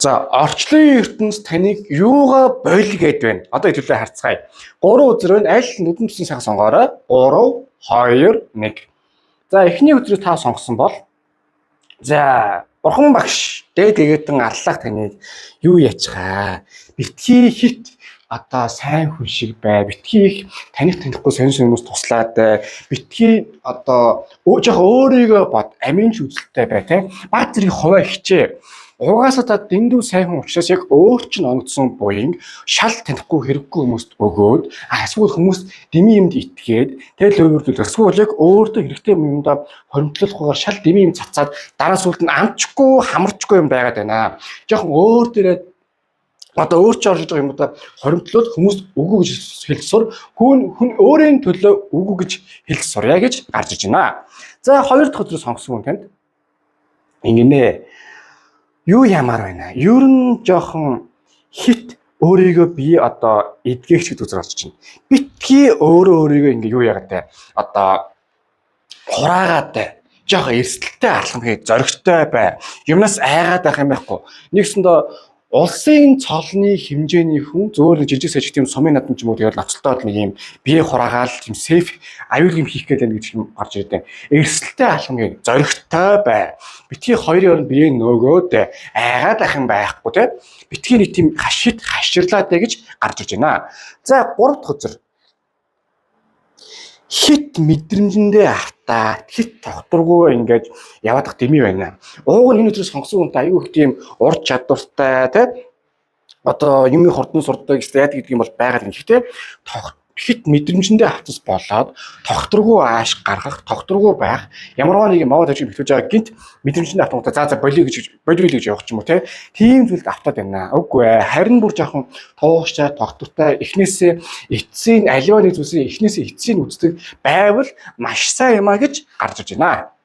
За орчлын ертөнц таныг юугаа бойл гээд байна. Одоо хэвлэлээ харцгаая. 3 үзэр байна. Аль нүдэн тусын сайхан сонгоорой. 3 2 1. За эхний үзрийг та сонгосон бол за бурхан багш дээд эгэтэн арлах таныг юу яачгаа. Битгий хит одоо сайн хүн шиг бай. Битгий их таних танихгүй сонь хүмүүс туслаад бай. Битгий одоо жоох өөрийгөө бод. Амин ч үзэлтэй бай те. Баг зэрэг хуваа хичээ. Угаасаа та дэндүү сайн хүн учраас яг өөр чинь оногдсон буян шал танихгүй хэрэггүй хүмүүст өгөөд эсвэл хүмүүс дими юмд итгээд тэгэл өөрөөр эсвэл яг өөртөө хэрэгтэй юмдаа хоримтлуулахгүйгээр шал дими юм цацаад дараа сүлд нь амчгүй хамарчгүй юм байгаад байна. Жохон өөр дээрээ одоо өөр ч орж байгаа юмудаа хоримтлуулах хүмүүст үгүй гэж хэлсээр хүн өөрийн төлөө үгүй гэж хэлж сурья гэж гарч иж байна. За хоёр дахь өдрөө сонгосон хүн танд ингэнэ. Юу ямар байна? Ер нь жоохон хит өөрийгөө би одоо эдгээгч гэж үзэр орж чинь. Битгий өөрийгөө ингээ юу яагаад те одоо хураагаад те жоохон эрсдэлтэй алхамхыг зоригтой бай. Юмнаас айгаад байх юм байхгүй. Нэгсэндээ улсын цолны хэмжээний хүн зөөр жижиг сажиг тийм сумын надан ч юм уу тэгээд ноцтолтоод нэг юм бие хураагаал тийм сейф аюул юм хийх гэдэг гэж юм гарч ирдэг. Эрсдэлтэй алхамыг зоригтой бай. Битгий хоёрын оронд бие нөгөөд айгаад ах юм байхгүй те. Битгий нэг тийм хаширлаад гэж гарч ирж байна. За 3 дахь үзэр. Хит мэдрэмжэндээ автаа хит тогтургүй ингэж яваадах дэмий байна. Ууг нь энэ өдрөөс сонгосон хүнтэй аюу их тийм ур чадвартай те одоо юмны хурдан сурдаг яад гэдэг юм бол байгаад юм шиг те хит мэдрэмжэндээ автас болоод тогтургүй ааш гаргах тогтургүй байх ямарваа нэг мод ажиг битүүлж байгаа гинт мэдрэмжэндээ автангуудаа за болиё гэж явах ч юм уу те тийм зүйлд автаад байна. Үгүй ээ харин бүр жоохон тууштай тогтвортой эхнээсээ эцсийн аливаа нэг зүйлсээ эхнээсээ эцсийг үздэг байвал маш сайн юмаа гэж гарч иж байна.